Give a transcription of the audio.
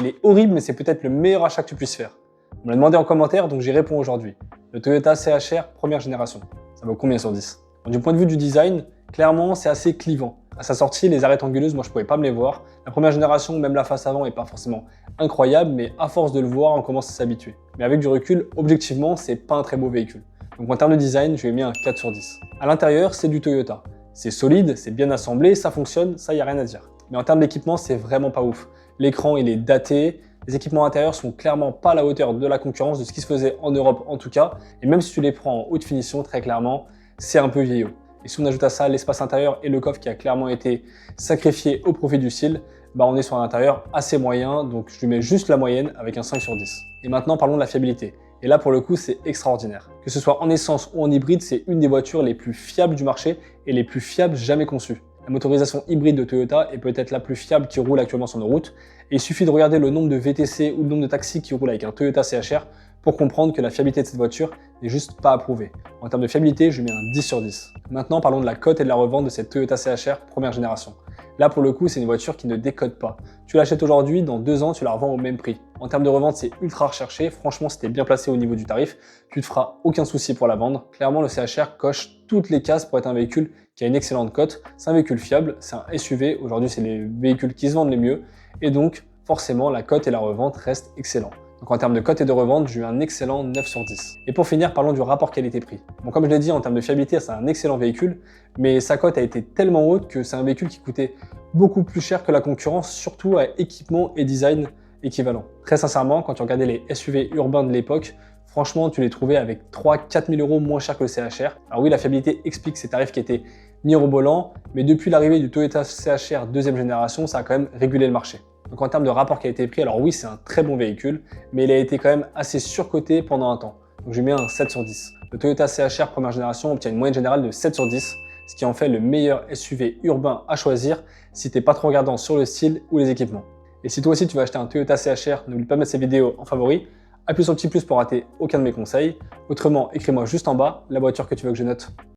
il est horrible, mais c'est peut-être le meilleur achat que tu puisses faire. On me l'a demandé en commentaire, donc j'y réponds aujourd'hui. Le Toyota CHR première génération. Ça vaut combien sur 10? Du point de vue du design, clairement, c'est assez clivant. À sa sortie, les arêtes anguleuses, moi je pouvais pas me les voir. La première génération, même la face avant, est pas forcément incroyable, mais à force de le voir, on commence à s'habituer. Mais avec du recul, objectivement, c'est pas un très beau véhicule. Donc en termes de design, je lui ai mis un 4 sur 10. À l'intérieur, c'est du Toyota. C'est solide, c'est bien assemblé, ça fonctionne, ça y a rien à dire. Mais en termes d'équipement, c'est vraiment pas ouf. L'écran, il est daté. Les équipements intérieurs sont clairement pas à la hauteur de la concurrence, de ce qui se faisait en Europe en tout cas. Et même si tu les prends en haute finition, très clairement, c'est un peu vieillot. Et si on ajoute à ça l'espace intérieur et le coffre qui a clairement été sacrifié au profit du style, on est sur un intérieur assez moyen, donc je lui mets juste la moyenne avec un 5 sur 10. Et maintenant parlons de la fiabilité. Et là pour le coup c'est extraordinaire. Que ce soit en essence ou en hybride, c'est une des voitures les plus fiables du marché et les plus fiables jamais conçues. La motorisation hybride de Toyota est peut-être la plus fiable qui roule actuellement sur nos routes. Et il suffit de regarder le nombre de VTC ou le nombre de taxis qui roulent avec un Toyota CHR pour comprendre que la fiabilité de cette voiture n'est juste pas approuvée. En termes de fiabilité, je lui mets un 10 sur 10. Maintenant, parlons de la cote et de la revente de cette Toyota CHR première génération. Là, pour le coup, c'est une voiture qui ne décode pas. Tu l'achètes aujourd'hui, dans 2 ans, tu la revends au même prix. En termes de revente, c'est ultra recherché. Franchement, si t'es bien placé au niveau du tarif, tu te feras aucun souci pour la vendre. Clairement, le CHR coche toutes les cases pour être un véhicule qui a une excellente cote. C'est un véhicule fiable, c'est un SUV. Aujourd'hui, c'est les véhicules qui se vendent les mieux. Et donc, forcément, la cote et la revente restent excellents. Donc en termes de cote et de revente, j'ai eu un excellent 9 sur 10. Et pour finir, parlons du rapport qualité-prix. Bon, comme je l'ai dit, en termes de fiabilité, c'est un excellent véhicule, mais sa cote a été tellement haute que c'est un véhicule qui coûtait beaucoup plus cher que la concurrence, surtout à équipement et design équivalents. Très sincèrement, quand tu regardais les SUV urbains de l'époque, franchement, tu les trouvais avec 3-4 000 euros moins cher que le CHR. Alors oui, la fiabilité explique ces tarifs qui étaient mirobolants, mais depuis l'arrivée du Toyota CHR deuxième génération, ça a quand même régulé le marché. Donc en termes de rapport qualité-prix, alors oui, c'est un très bon véhicule, mais il a été quand même assez surcoté pendant un temps. Donc je lui mets un 7 sur 10. Le Toyota CHR première génération obtient une moyenne générale de 7 sur 10, ce qui en fait le meilleur SUV urbain à choisir si t'es pas trop regardant sur le style ou les équipements. Et si toi aussi tu veux acheter un Toyota CHR, n'oublie pas de mettre cette vidéo en favori, appuie sur le petit plus pour rater aucun de mes conseils. Autrement, écris-moi juste en bas la voiture que tu veux que je note.